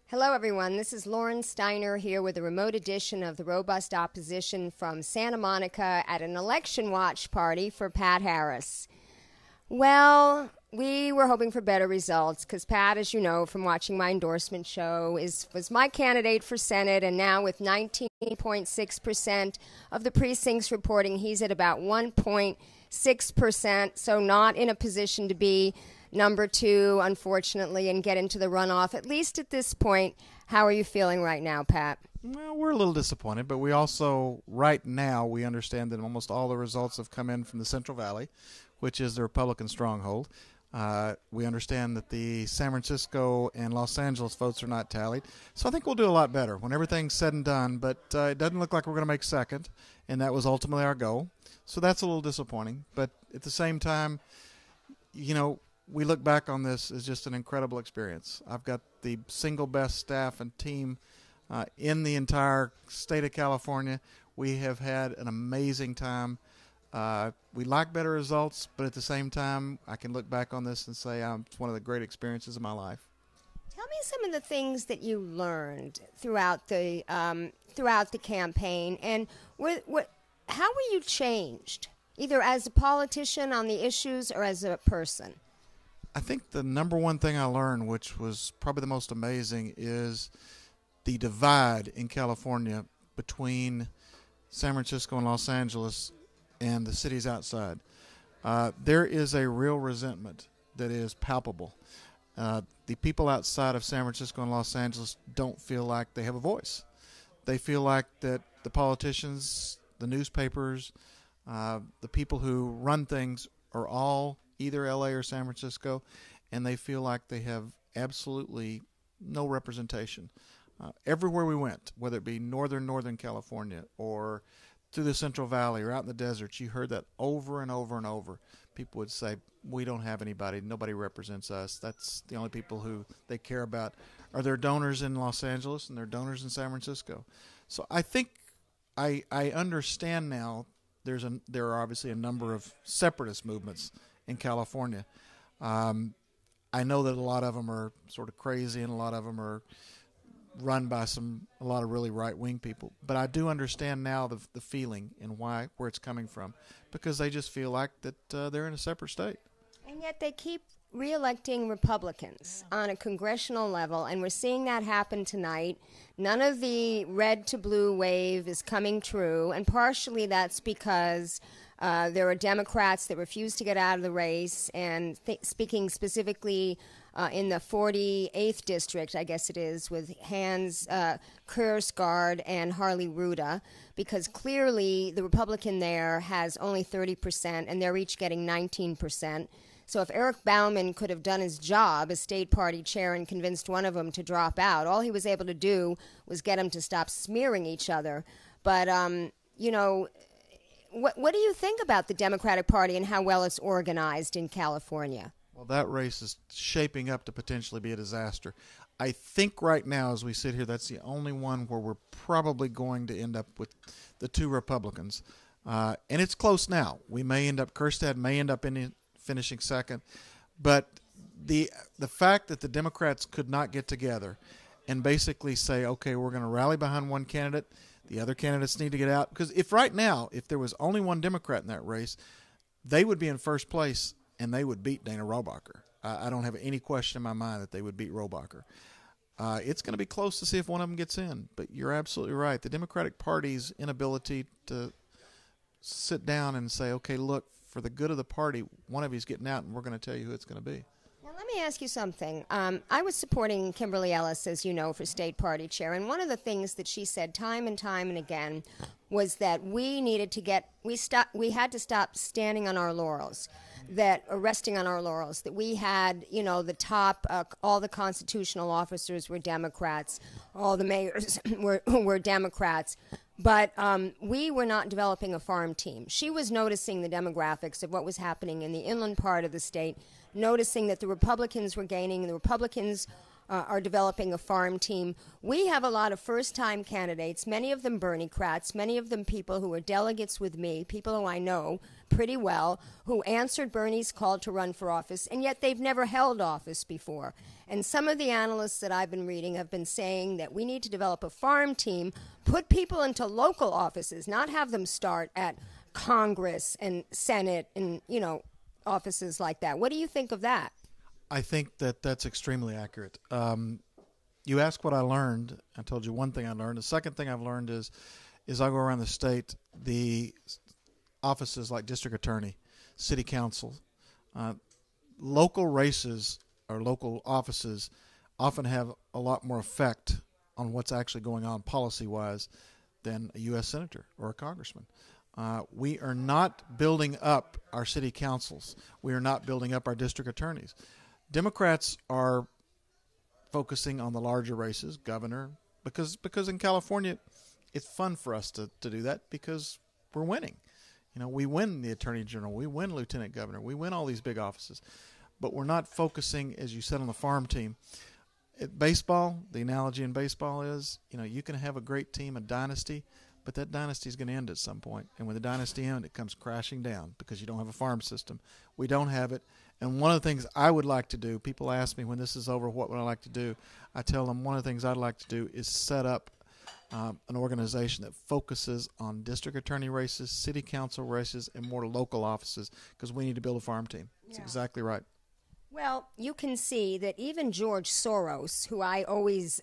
Hello, everyone. This is Lauren Steiner here with a remote edition of the Robust Opposition from Santa Monica at an election watch party for Pat Harris. Well, we were hoping for better results because Pat, as you know from watching my endorsement show, was my candidate for Senate, and now with 19.6% of the precincts reporting, he's at about 1.6%, so not in a position to be number two, unfortunately, and get into the runoff, at least at this point. How are you feeling right now, Pat? Well, we're a little disappointed, but we also, right now, we understand that almost all the results have come in from the Central Valley, which is the Republican stronghold. We understand that the San Francisco and Los Angeles votes are not tallied. So I think we'll do a lot better when everything's said and done, but it doesn't look like we're going to make second, and that was ultimately our goal. So that's a little disappointing. But at the same time, you know, we look back on this as just an incredible experience. I've got the single best staff and team in the entire state of California. We have had an amazing time. We like better results, but at the same time, I can look back on this and say it's one of the great experiences of my life. Tell me some of the things that you learned throughout the campaign, and how were you changed, either as a politician on the issues or as a person? I think the number one thing I learned, which was probably the most amazing, is the divide in California between San Francisco and Los Angeles and the cities outside. There is a real resentment that is palpable. The people outside of San Francisco and Los Angeles don't feel like they have a voice. They feel like that the politicians, the newspapers, the people who run things are all either L.A. or San Francisco, and they feel like they have absolutely no representation. Everywhere we went, whether it be northern California or through the Central Valley or out in the deserts, you heard that over and over and over. People would say, we don't have anybody, nobody represents us. That's the only people who they care about are their donors in Los Angeles and their donors in San Francisco. So I think I understand now there are obviously a number of separatist movements in California. I know that a lot of them are sort of crazy and a lot of them are run by a lot of really right-wing people. But I do understand now the feeling and where it's coming from, because they just feel like that they're in a separate state. And yet they keep re-electing Republicans on a congressional level, and we're seeing that happen tonight. None of the red to blue wave is coming true, and partially that's because there are Democrats that refuse to get out of the race, and speaking specifically in the 48th district, I guess it is, with Hans Kursgaard and Harley Ruda, because clearly the Republican there has only 30%, and they're each getting 19%. So if Eric Bauman could have done his job as state party chair and convinced one of them to drop out, all he was able to do was get them to stop smearing each other. But, you know, what do you think about the Democratic Party and how well it's organized in California? Well, that race is shaping up to potentially be a disaster. I think right now, as we sit here, that's the only one where we're probably going to end up with the two Republicans. And it's close now. Kirstad may end up finishing second. But the fact that the Democrats could not get together and basically say, okay, we're going to rally behind one candidate, the other candidates need to get out. Because if there was only one Democrat in that race, they would be in first place and they would beat Dana Rohrabacher. I don't have any question in my mind that they would beat Rohrabacher. It's going to be close to see if one of them gets in. But you're absolutely right. The Democratic Party's inability to sit down and say, okay, look, for the good of the party, one of you's getting out and we're going to tell you who it's going to be. Now, let me ask you something. I was supporting Kimberly Ellis, as you know, for state party chair, and one of the things that she said time and again was that we had to stop standing on our laurels, resting on our laurels, that we had, you know, the top, all the constitutional officers were Democrats, all the mayors were Democrats, but we were not developing a farm team. She was noticing the demographics of what was happening in the inland part of the state, noticing that the Republicans were gaining, and the Republicans are developing a farm team. We have a lot of first-time candidates, many of them Bernie-crats, many of them people who are delegates with me, people who I know pretty well, who answered Bernie's call to run for office, and yet they've never held office before. And some of the analysts that I've been reading have been saying that we need to develop a farm team, put people into local offices, not have them start at Congress and Senate and, offices like that. What do you think of that? I think that that's extremely accurate. You asked what I learned. I told you one thing I learned. The second thing I've learned is I go around the state, the offices like district attorney, city council, local races or local offices often have a lot more effect on what's actually going on policy-wise than a U.S. senator or a congressman. We are not building up our city councils. We are not building up our district attorneys. Democrats are focusing on the larger races, governor, because in California, it's fun for us to do that because we're winning. We win the attorney general, we win lieutenant governor, we win all these big offices, but we're not focusing, as you said, on the farm team. At baseball, the analogy in baseball is, you can have a great team, a dynasty, but that dynasty is going to end at some point. And when the dynasty ends, it comes crashing down because you don't have a farm system. We don't have it. And one of the things I would like to do, people ask me when this is over, what would I like to do? I tell them one of the things I'd like to do is set up an organization that focuses on district attorney races, city council races, and more local offices because we need to build a farm team. That's exactly right. Well, you can see that even George Soros, who I always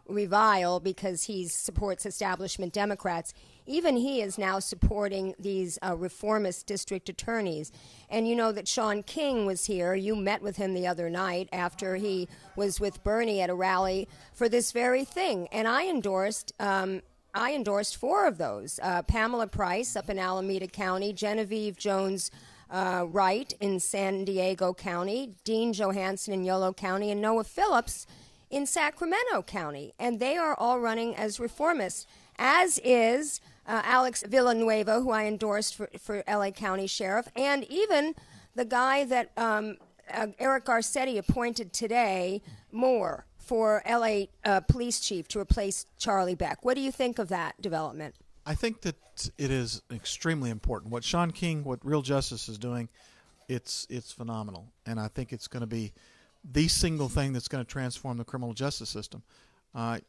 revile because he supports establishment Democrats, even he is now supporting these reformist district attorneys. And you know that Shawn King was here. You met with him the other night after he was with Bernie at a rally for this very thing. And I endorsed 4 of those. Pamela Price up in Alameda County, Genevieve Jones Wright in San Diego County, Dean Johansson in Yolo County, and Noah Phillips in Sacramento County. And they are all running as reformists, as is Alex Villanueva, who I endorsed for L.A. County Sheriff, and even the guy that Eric Garcetti appointed today, Moore, for L.A. Police Chief to replace Charlie Beck. What do you think of that development? I think that it is extremely important. What Shawn King, what Real Justice is doing, it's phenomenal. And I think it's going to be the single thing that's going to transform the criminal justice system.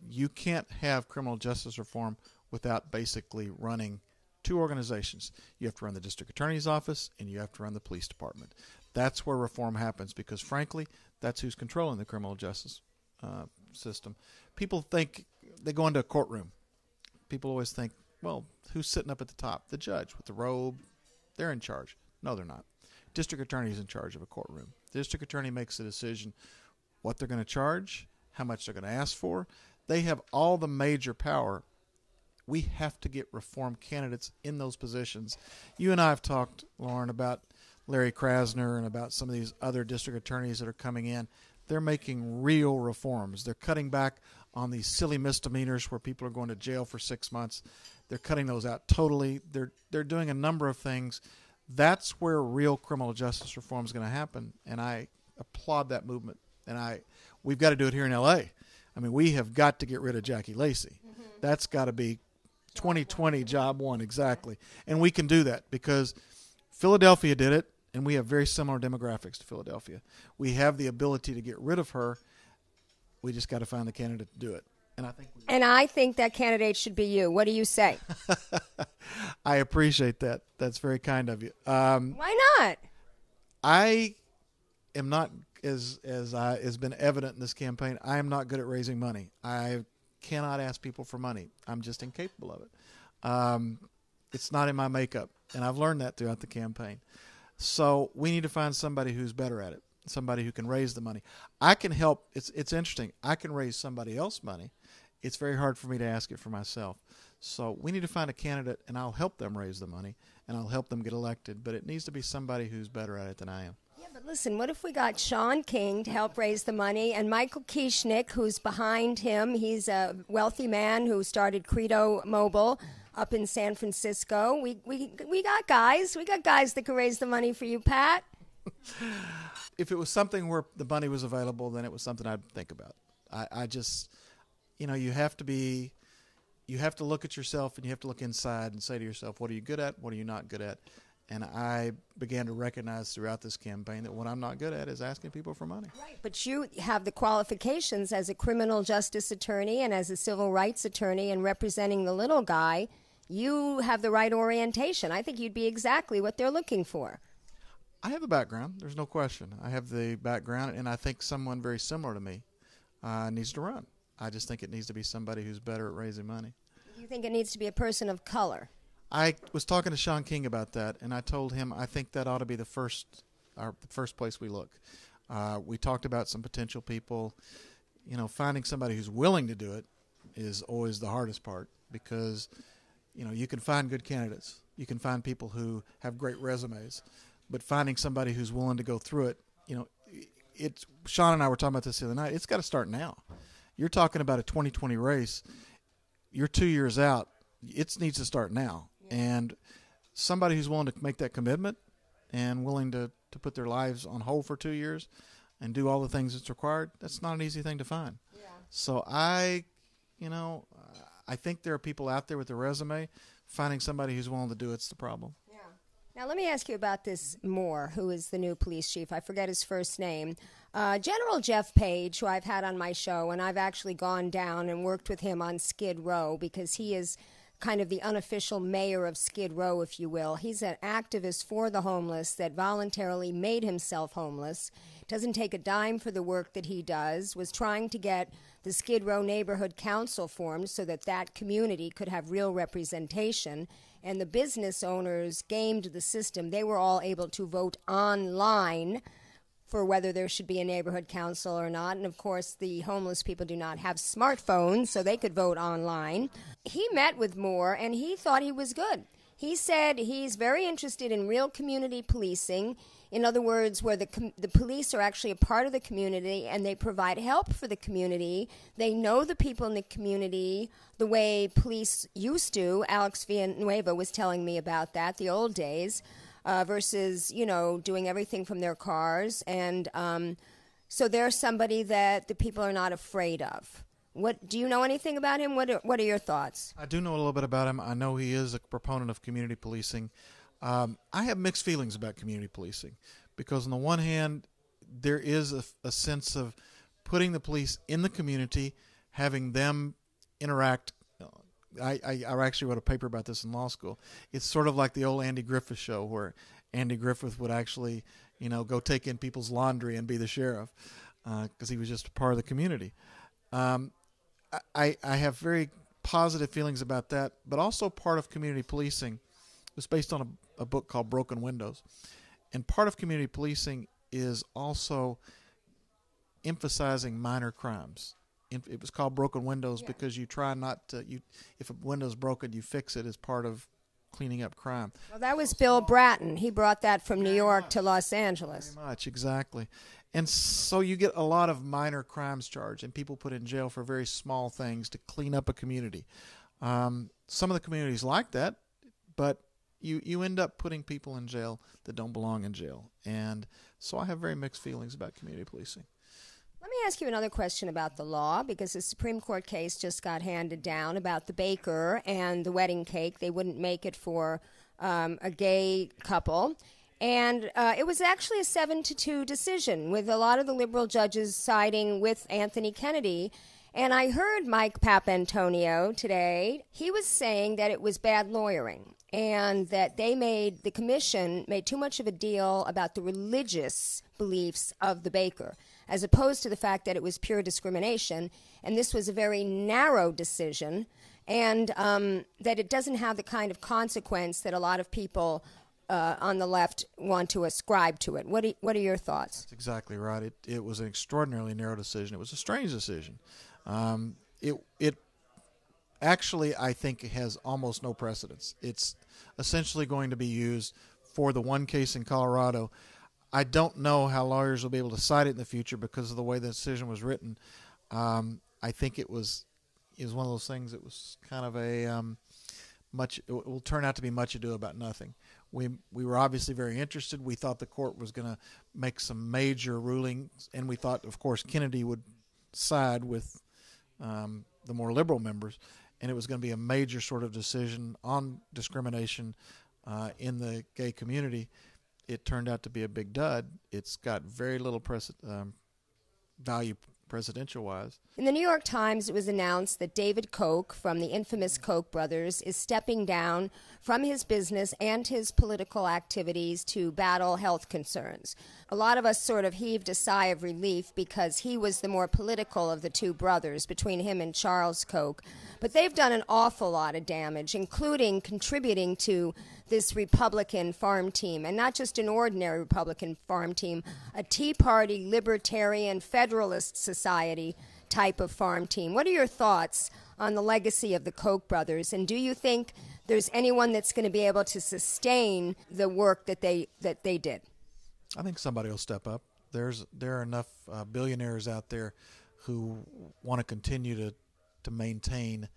You can't have criminal justice reform without basically running 2 organizations. You have to run the district attorney's office and you have to run the police department. That's where reform happens because, frankly, that's who's controlling the criminal justice system. People think they go into a courtroom. People always think, well, who's sitting up at the top? The judge with the robe. They're in charge. No, they're not. District attorney is in charge of a courtroom. The district attorney makes the decision what they're going to charge, how much they're going to ask for. They have all the major power. We have to get reform candidates in those positions. You and I have talked, Lauren, about Larry Krasner and about some of these other district attorneys that are coming in. They're making real reforms. They're cutting back on these silly misdemeanors where people are going to jail for 6 months. They're cutting those out totally. They're doing a number of things. That's where real criminal justice reform is going to happen, and I applaud that movement. And we've got to do it here in L.A. I mean, we have got to get rid of Jackie Lacey. Mm-hmm. That's got to be 2020 job one, exactly. And we can do that because Philadelphia did it, and we have very similar demographics to Philadelphia. We have the ability to get rid of her. We just got to find the candidate to do it. And I think that candidate should be you. What do you say? I appreciate that. That's very kind of you. Why not? I am not, as has been evident in this campaign, I am not good at raising money. I cannot ask people for money. I'm just incapable of it. It's not in my makeup, and I've learned that throughout the campaign. So we need to find somebody who's better at it, somebody who can raise the money. I can help. It's interesting. I can raise somebody else's money. It's very hard for me to ask it for myself. So we need to find a candidate, and I'll help them raise the money, and I'll help them get elected. But it needs to be somebody who's better at it than I am. Yeah, but listen, what if we got Shawn King to help raise the money and Michael Kieschnick, who's behind him? He's a wealthy man who started Credo Mobile up in San Francisco. We got guys. We got guys that can raise the money for you, Pat. If it was something where the money was available, then it was something I'd think about. I just, you have to look at yourself and you have to look inside and say to yourself, what are you good at? What are you not good at? And I began to recognize throughout this campaign that what I'm not good at is asking people for money. Right, but you have the qualifications as a criminal justice attorney and as a civil rights attorney and representing the little guy. You have the right orientation. I think you'd be exactly what they're looking for. I have a background. There's no question. I have the background, and I think someone very similar to me needs to run. I just think it needs to be somebody who's better at raising money. You think it needs to be a person of color? I was talking to Shawn King about that, and I told him I think that ought to be the first place we look. We talked about some potential people. Finding somebody who's willing to do it is always the hardest part because, you can find good candidates. You can find people who have great resumes, but finding somebody who's willing to go through it, Shawn and I were talking about this the other night. It's got to start now. You're talking about a 2020 race. You're 2 years out. It needs to start now. And somebody who's willing to make that commitment and willing to put their lives on hold for 2 years and do all the things that's required, that's not an easy thing to find. Yeah. So I think there are people out there with a resume. Finding somebody who's willing to do it's the problem. Yeah. Now let me ask you about this Moore, who is the new police chief. I forget his first name. General Jeff Page, who I've had on my show, and I've actually gone down and worked with him on Skid Row because he is kind of the unofficial mayor of Skid Row, if you will. He's an activist for the homeless that voluntarily made himself homeless, doesn't take a dime for the work that he does, was trying to get the Skid Row Neighborhood Council formed so that that community could have real representation, and the business owners gamed the system. They were all able to vote online for whether there should be a neighborhood council or not. And, of course, the homeless people do not have smartphones, so they could vote online. He met with Moore, and he thought he was good. He said he's very interested in real community policing. In other words, where the police are actually a part of the community and they provide help for the community. They know the people in the community the way police used to. Alex Villanueva was telling me about that, the old days. Versus, doing everything from their cars. And so they're somebody that the people are not afraid of. Do you know anything about him? What are your thoughts? I do know a little bit about him. I know he is a proponent of community policing. I have mixed feelings about community policing because on the one hand, there is a sense of putting the police in the community, having them interact. I actually wrote a paper about this in law school. It's sort of like the old Andy Griffith show where Andy Griffith would actually, go take in people's laundry and be the sheriff because he was just a part of the community. I have very positive feelings about that, but also part of community policing was based on a book called Broken Windows. And part of community policing is also emphasizing minor crimes. It was called Broken Windows because you try not to, if a window's broken, you fix it as part of cleaning up crime. Well, that was Bill Bratton. He brought that from New York to Los Angeles. Very much, exactly. And so you get a lot of minor crimes charged, and people put in jail for very small things to clean up a community. Some of the communities like that, but you end up putting people in jail that don't belong in jail. And so I have very mixed feelings about community policing. Let me ask you another question about the law, because the Supreme Court case just got handed down about the baker and the wedding cake. They wouldn't make it for a gay couple. And it was actually a 7-2 decision, with a lot of the liberal judges siding with Anthony Kennedy. And I heard Mike Papantonio today. He was saying that it was bad lawyering and that the commission made too much of a deal about the religious beliefs of the baker, as opposed to the fact that it was pure discrimination, and this was a very narrow decision, and that it doesn't have the kind of consequence that a lot of people on the left want to ascribe to it. What are your thoughts? That's exactly right. It was an extraordinarily narrow decision. It was a strange decision. It actually, I think, has almost no precedence. It's essentially going to be used for the one case in Colorado. I don't know how lawyers will be able to cite it in the future because of the way the decision was written. I think it was one of those things that was kind of it will turn out to be much ado about nothing. We were obviously very interested. We thought the court was going to make some major rulings, and we thought, of course, Kennedy would side with the more liberal members, and it was going to be a major sort of decision on discrimination in the gay community. It turned out to be a big dud. It's got very little value presidential-wise. In the New York Times, it was announced that David Koch from the infamous Koch brothers is stepping down from his business and his political activities to battle health concerns. A lot of us sort of heaved a sigh of relief because he was the more political of the two brothers, between him and Charles Koch. But they've done an awful lot of damage, including contributing to this Republican farm team, and not just an ordinary Republican farm team, a Tea Party, Libertarian, Federalist Society type of farm team. What are your thoughts on the legacy of the Koch brothers, and do you think there's anyone that's going to be able to sustain the work that they did? I think somebody will step up. There are enough billionaires out there who want to continue to maintain.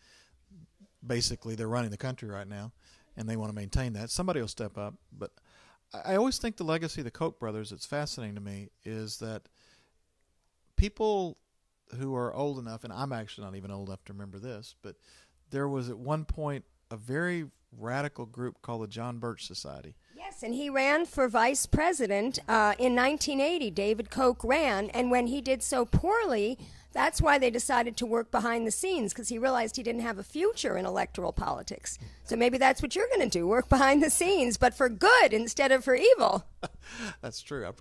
Basically, they're running the country right now, and they want to maintain that. Somebody will step up. But I always think the legacy of the Koch brothers, it's fascinating to me, is that people who are old enough, and I'm actually not even old enough to remember this, but there was at one point a very radical group called the John Birch Society. Yes, and he ran for vice president in 1980. David Koch ran, and when he did so poorly, that's why they decided to work behind the scenes, because he realized he didn't have a future in electoral politics. So maybe that's what you're going to do, work behind the scenes, but for good instead of for evil. That's true.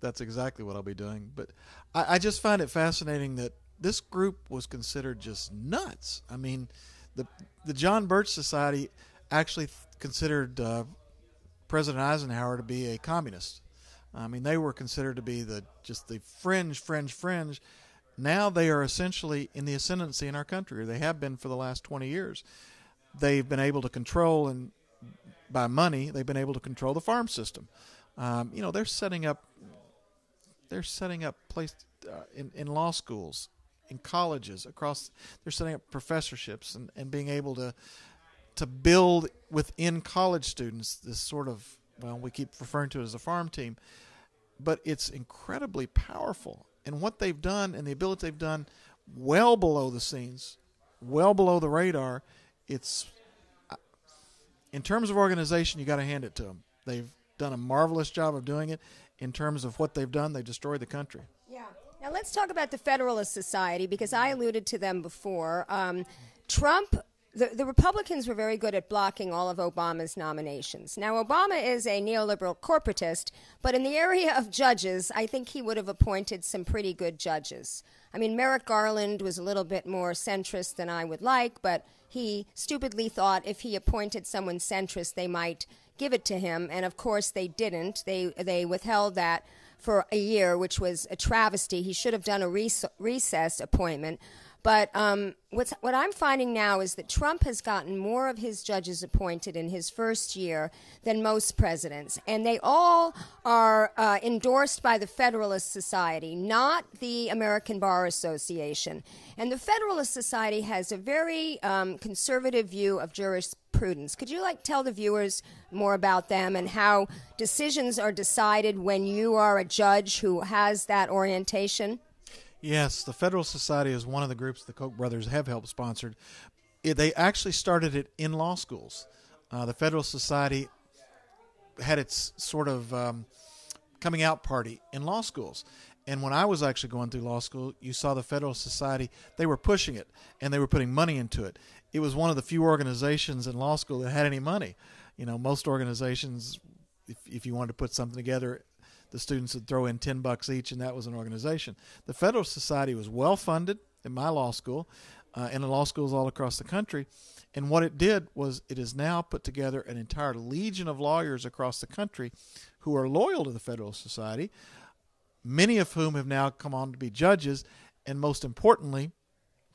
That's exactly what I'll be doing. But I just find it fascinating that this group was considered just nuts. I mean, the John Birch Society actually considered President Eisenhower to be a communist. I mean, they were considered to be just the fringe. Now they are essentially in the ascendancy in our country, or they have been for the last 20 years. They've been able to control, and by money, they've been able to control the farm system. They're setting up place in law schools, in colleges across. They're setting up professorships and being able to build within college students this sort of, well, we keep referring to it as a farm team, but it's incredibly powerful. And what they've done and the ability they've done well below the scenes, well below the radar, it's, in terms of organization, you got to hand it to them. They've done a marvelous job of doing it. In terms of what they've done, they've destroyed the country. Yeah. Now let's talk about the Federalist Society, because I alluded to them before. Trump... The Republicans were very good at blocking all of Obama's nominations. Now, Obama is a neoliberal corporatist, but in the area of judges, I think he would have appointed some pretty good judges. I mean, Merrick Garland was a little bit more centrist than I would like, but he stupidly thought if he appointed someone centrist, they might give it to him, and of course they didn't. They withheld that for a year, which was a travesty. He should have done a recess appointment. But what I'm finding now is that Trump has gotten more of his judges appointed in his first year than most presidents. And they all are endorsed by the Federalist Society, not the American Bar Association. And the Federalist Society has a very conservative view of jurisprudence. Could you tell the viewers more about them and how decisions are decided when you are a judge who has that orientation? Yes, the Federalist Society is one of the groups the Koch brothers have helped sponsored. They actually started it in law schools. The Federalist Society had its sort of coming out party in law schools. And when I was actually going through law school, you saw the Federalist Society, they were pushing it, and they were putting money into it. It was one of the few organizations in law school that had any money. Most organizations, if you wanted to put something together, the students would throw in $10 each, and that was an organization. The Federalist Society was well-funded in my law school and in law schools all across the country. And what it did was it has now put together an entire legion of lawyers across the country who are loyal to the Federalist Society, many of whom have now come on to be judges. And most importantly,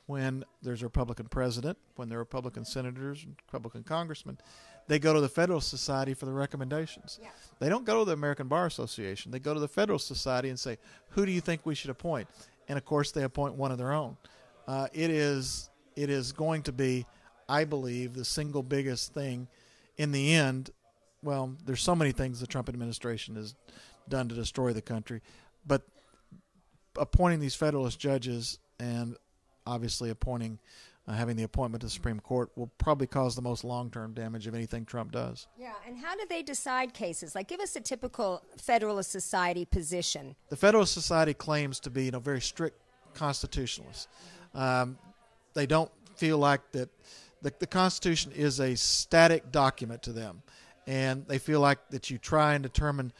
when there's a Republican president, when there are Republican senators and Republican congressmen, they go to the Federalist Society for the recommendations. Yeah. They don't go to the American Bar Association. They go to the Federalist Society and say, who do you think we should appoint? And, of course, they appoint one of their own. It is going to be, I believe, the single biggest thing in the end. Well, there's so many things the Trump administration has done to destroy the country, but appointing these Federalist judges and obviously having the appointment to the Supreme Court will probably cause the most long-term damage of anything Trump does. Yeah, and how do they decide cases? Like, give us a typical Federalist Society position. The Federalist Society claims to be, very strict constitutionalists. They don't feel like that the Constitution is a static document to them, and they feel like that you try and determine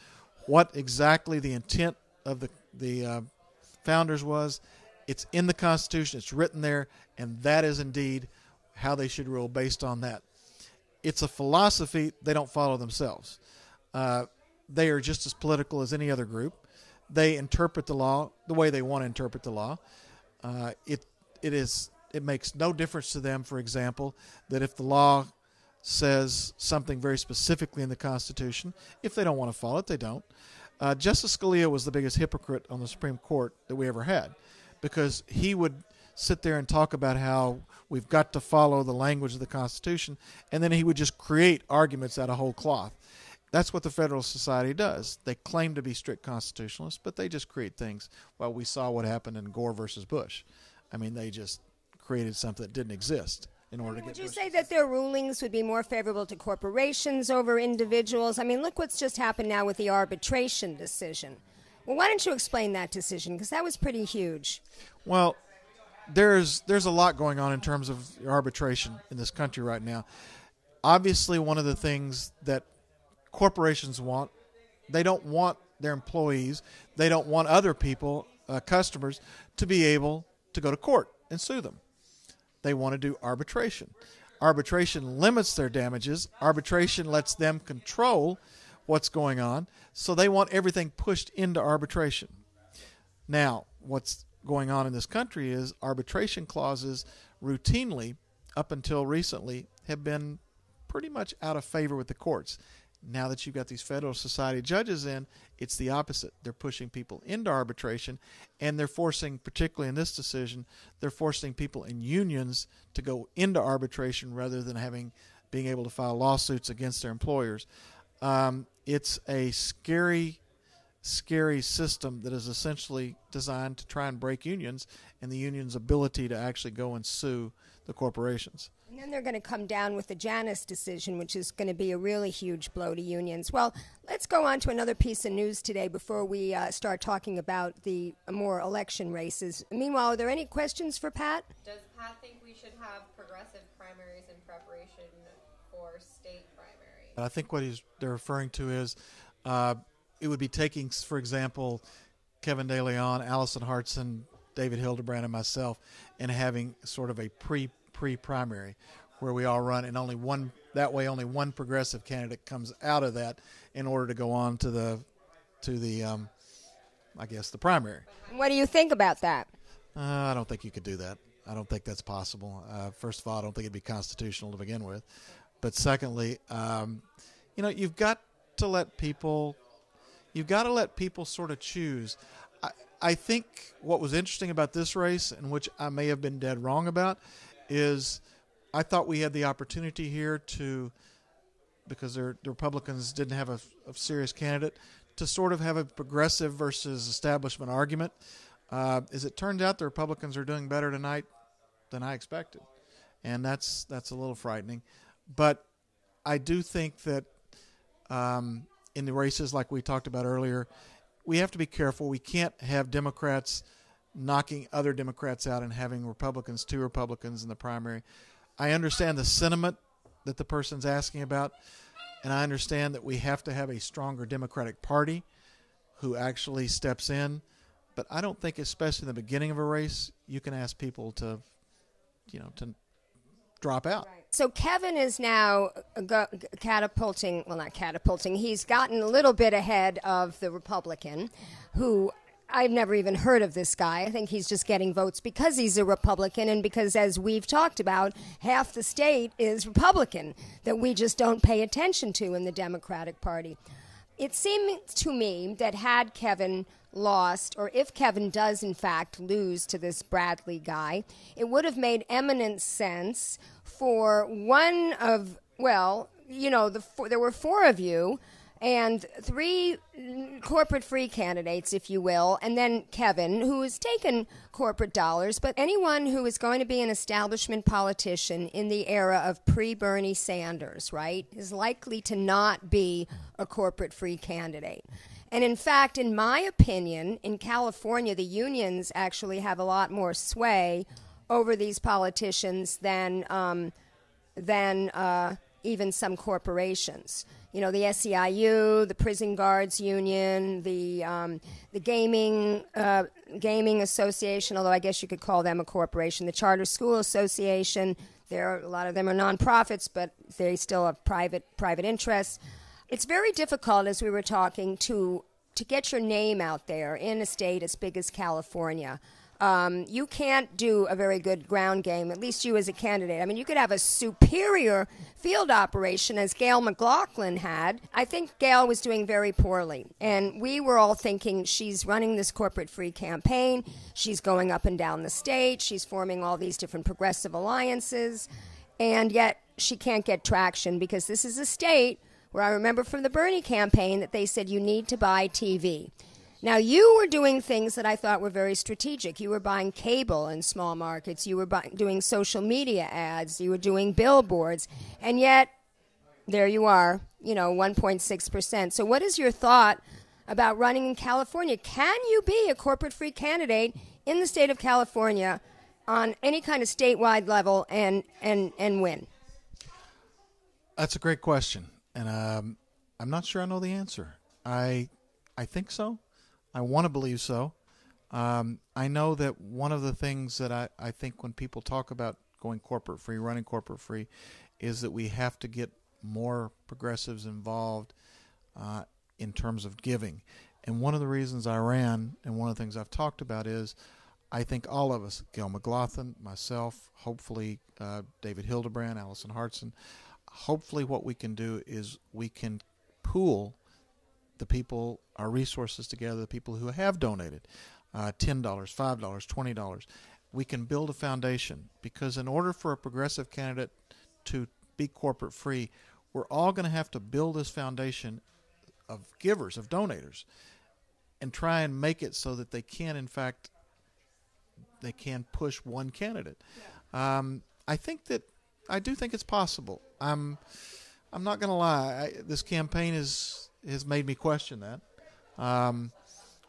what exactly the intent of the founders was. It's in the Constitution, it's written there, and that is indeed how they should rule based on that. It's a philosophy they don't follow themselves. They are just as political as any other group. They interpret the law the way they want to interpret the law. It makes no difference to them, for example, that if the law says something very specifically in the Constitution, if they don't want to follow it, they don't. Justice Scalia was the biggest hypocrite on the Supreme Court that we ever had, because he would sit there and talk about how we've got to follow the language of the Constitution, and then he would just create arguments out of whole cloth. That's what the Federalist Society does. They claim to be strict constitutionalists, but they just create things. Well, we saw what happened in Gore versus Bush. I mean, they just created something that didn't exist in order to get. Would you say that their rulings would be more favorable to corporations over individuals? I mean, look what's just happened now with the arbitration decision. Well, why don't you explain that decision? Because that was pretty huge. Well, there's a lot going on in terms of arbitration in this country right now. Obviously, one of the things that corporations want, they don't want their employees, they don't want other people, customers, to be able to go to court and sue them. They want to do arbitration. Arbitration limits their damages. Arbitration lets them control what's going on. So they want everything pushed into arbitration. Now, what's going on in this country is arbitration clauses routinely, up until recently, have been pretty much out of favor with the courts. Now that you've got these Federalist Society judges in, it's the opposite. They're pushing people into arbitration, and they're forcing, particularly in this decision, they're forcing people in unions to go into arbitration rather than being able to file lawsuits against their employers. It's a scary system that is essentially designed to try and break unions and the union's ability to actually go and sue the corporations. And then they're going to come down with the Janus decision, which is going to be a really huge blow to unions. Well, let's go on to another piece of news today before we start talking about the more election races. Meanwhile, are there any questions for Pat? Does Pat think we should have progressive primaries in preparation for state primaries? I think what they're referring to is it would be taking, for example, Kevin De Leon, Allison Hartson, David Hildebrand, and myself, and having sort of a pre-primary where we all run, and only one progressive candidate comes out of that in order to go on to the primary. What do you think about that? I don't think you could do that. I don't think that's possible. First of all, I don't think it'd be constitutional to begin with. But secondly, you've got to let people sort of choose. I think what was interesting about this race, and which I may have been dead wrong about, is I thought we had the opportunity here to, because the Republicans didn't have a serious candidate, to sort of have a progressive versus establishment argument. As it turns out, the Republicans are doing better tonight than I expected, and that's a little frightening. But I do think that in the races like we talked about earlier, we have to be careful. We can't have Democrats knocking other Democrats out and having two Republicans in the primary. I understand the sentiment that the person's asking about, and I understand that we have to have a stronger Democratic Party who actually steps in. But I don't think, especially in the beginning of a race, you can ask people to drop out. Right. So Kevin is now catapulting, well, not catapulting, he's gotten a little bit ahead of the Republican, who I've never even heard of this guy. I think he's just getting votes because he's a Republican and because, as we've talked about, half the state is Republican that we just don't pay attention to in the Democratic Party. It seemed to me that had Kevin lost, or if Kevin does in fact lose to this Bradley guy, it would have made eminent sense for one of, there were four of you, and 3 corporate-free candidates, if you will, and then Kevin, who has taken corporate dollars. But anyone who is going to be an establishment politician in the era of pre-Bernie Sanders, right, is likely to not be a corporate-free candidate. And in fact, in my opinion, in California, the unions actually have a lot more sway over these politicians than even some corporations. You know, the SEIU, the Prison Guards Union, the gaming association, although I guess you could call them a corporation, the Charter School Association. A lot of them are nonprofits, but they still have private interests. It's very difficult, as we were talking, to get your name out there in a state as big as California. You can't do a very good ground game, at least you as a candidate. I mean, you could have a superior field operation, as Gail McLaughlin had. I think Gail was doing very poorly. And we were all thinking, she's running this corporate-free campaign. She's going up and down the state. She's forming all these different progressive alliances. And yet she can't get traction, because this is a state where I remember from the Bernie campaign that they said you need to buy TV. Now, you were doing things that I thought were very strategic. You were buying cable in small markets. You were doing social media ads. You were doing billboards. And yet, there you are, 1.6%. So what is your thought about running in California? Can you be a corporate-free candidate in the state of California on any kind of statewide level and win? That's a great question. And I'm not sure I know the answer. I think so. I want to believe so. I know that one of the things that I think when people talk about going corporate free, running corporate free, is that we have to get more progressives involved in terms of giving. And one of the reasons I ran, and one of the things I've talked about, is I think all of us, Gail McLaughlin, myself, hopefully David Hildebrand, Allison Hartson, hopefully what we can do is we can pool the people, our resources together, the people who have donated, $10, $5, $20. We can build a foundation, because in order for a progressive candidate to be corporate free, we're all going to have to build this foundation of givers, of donators, and try and make it so that they can, in fact, they can push one candidate. Yeah. I do think it's possible. I'm not going to lie. This campaign has made me question that.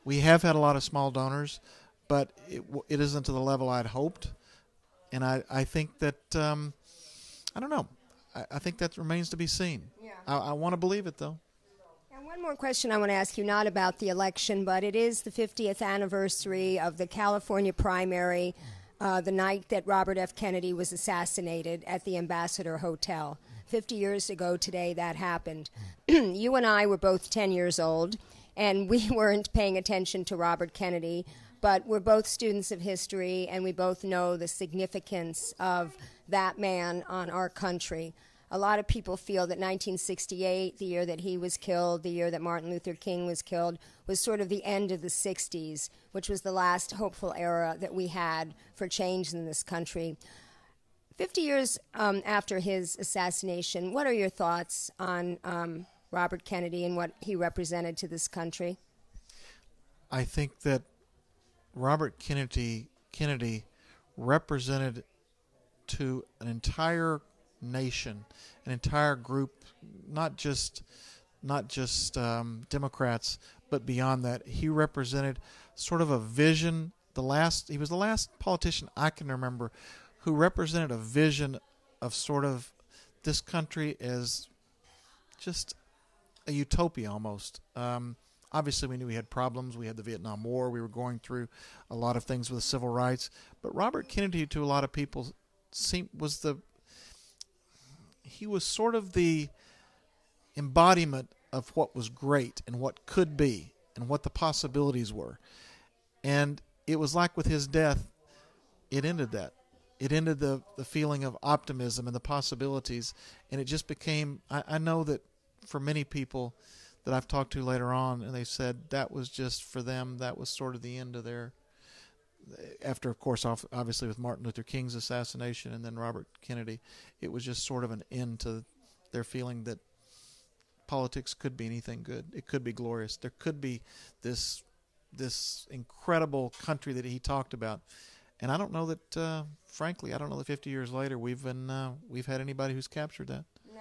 We have had a lot of small donors, but it isn't to the level I'd hoped. And I think that, I don't know. I think that remains to be seen. Yeah. I want to believe it, though. And one more question I want to ask you, not about the election, but it is the 50th anniversary of the California primary, the night that Robert F. Kennedy was assassinated at the Ambassador Hotel. 50 years ago today that happened. You and I were both 10 years old, and we weren't paying attention to Robert Kennedy, but we're both students of history, and we both know the significance of that man on our country. A lot of people feel that 1968, the year that he was killed, the year that Martin Luther King was killed, was sort of the end of the 60s, which was the last hopeful era that we had for change in this country. 50 years after his assassination, what are your thoughts on Robert Kennedy and what he represented to this country? I think that Robert Kennedy represented to an entire nation, an entire group, not just Democrats, but beyond that. He represented sort of a vision. He was the last politician I can remember who represented a vision of sort of this country as just a utopia almost. Obviously, we knew we had problems. We had the Vietnam War. We were going through a lot of things with civil rights. But Robert Kennedy, to a lot of people, he was sort of the embodiment of what was great and what could be and what the possibilities were. And it was like with his death, it ended that. It ended the feeling of optimism and the possibilities, and it just became, I know that for many people that I've talked to later on, and they said that was just for them, that was sort of the end of their, after, of course, obviously with Martin Luther King's assassination and then Robert Kennedy, it was just sort of an end to their feeling that politics could be anything good. It could be glorious. There could be this incredible country that he talked about. And I don't know that, frankly, I don't know that 50 years later we've had anybody who's captured that. No.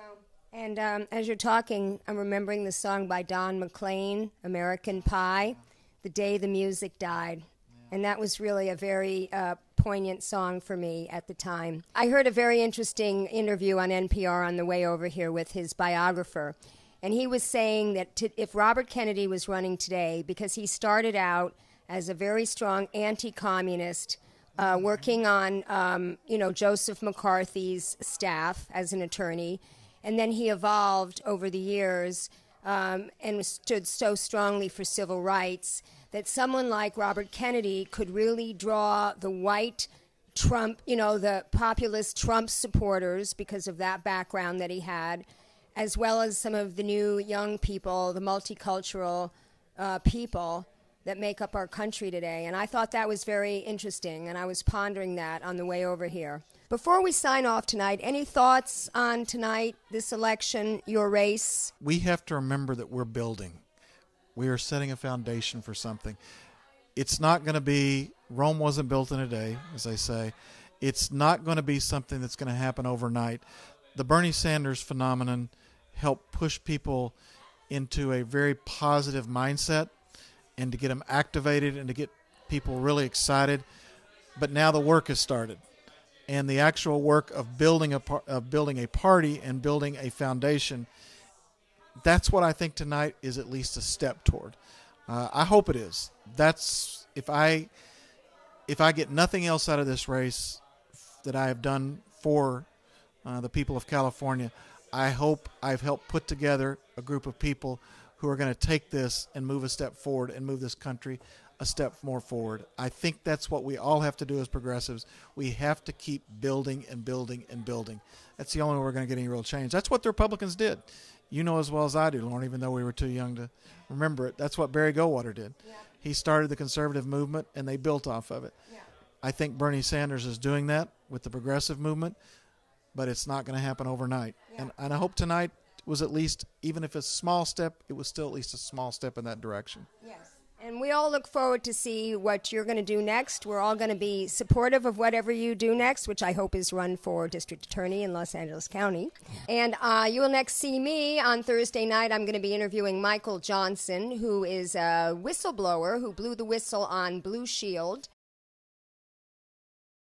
And as you're talking, I'm remembering the song by Don McLean, American Pie, The Day the Music Died. And that was really a very poignant song for me at the time. I heard a very interesting interview on NPR on the way over here with his biographer. And he was saying that if Robert Kennedy was running today, because he started out as a very strong anti-communist, working on, Joseph McCarthy's staff as an attorney, and then he evolved over the years and stood so strongly for civil rights that someone like Robert Kennedy could really draw the white Trump, the populist Trump supporters because of that background that he had, as well as some of the new young people, the multicultural people that make up our country today. And I thought that was very interesting, and I was pondering that on the way over here. Before we sign off tonight, any thoughts on tonight, this election, your race? We have to remember that we're building. We are setting a foundation for something. It's not going to be, Rome wasn't built in a day, as they say. It's not going to be something that's going to happen overnight. The Bernie Sanders phenomenon helped push people into a very positive mindset and to get them activated and to get people really excited. But now the work has started. And the actual work of building a party and building a foundation, that's what I think tonight is at least a step toward. I hope it is. That's if I get nothing else out of this race that I have done for the people of California, I hope I've helped put together a group of people who are going to take this and move a step forward and move this country a step more forward. I think that's what we all have to do as progressives. We have to keep building and building and building. That's the only way we're going to get any real change. That's what the Republicans did. You know as well as I do, Lauren, even though we were too young to remember it. That's what Barry Goldwater did. Yeah. He started the conservative movement, and they built off of it. Yeah. I think Bernie Sanders is doing that with the progressive movement, but it's not going to happen overnight. Yeah. And I hope tonight was at least, even if it's a small step, it was still at least a small step in that direction. Yes. And we all look forward to see what you're going to do next. We're all going to be supportive of whatever you do next, which I hope is run for district attorney in Los Angeles County. And you will next see me on Thursday night. I'm going to be interviewing Michael Johnson, who is a whistleblower who blew the whistle on Blue Shield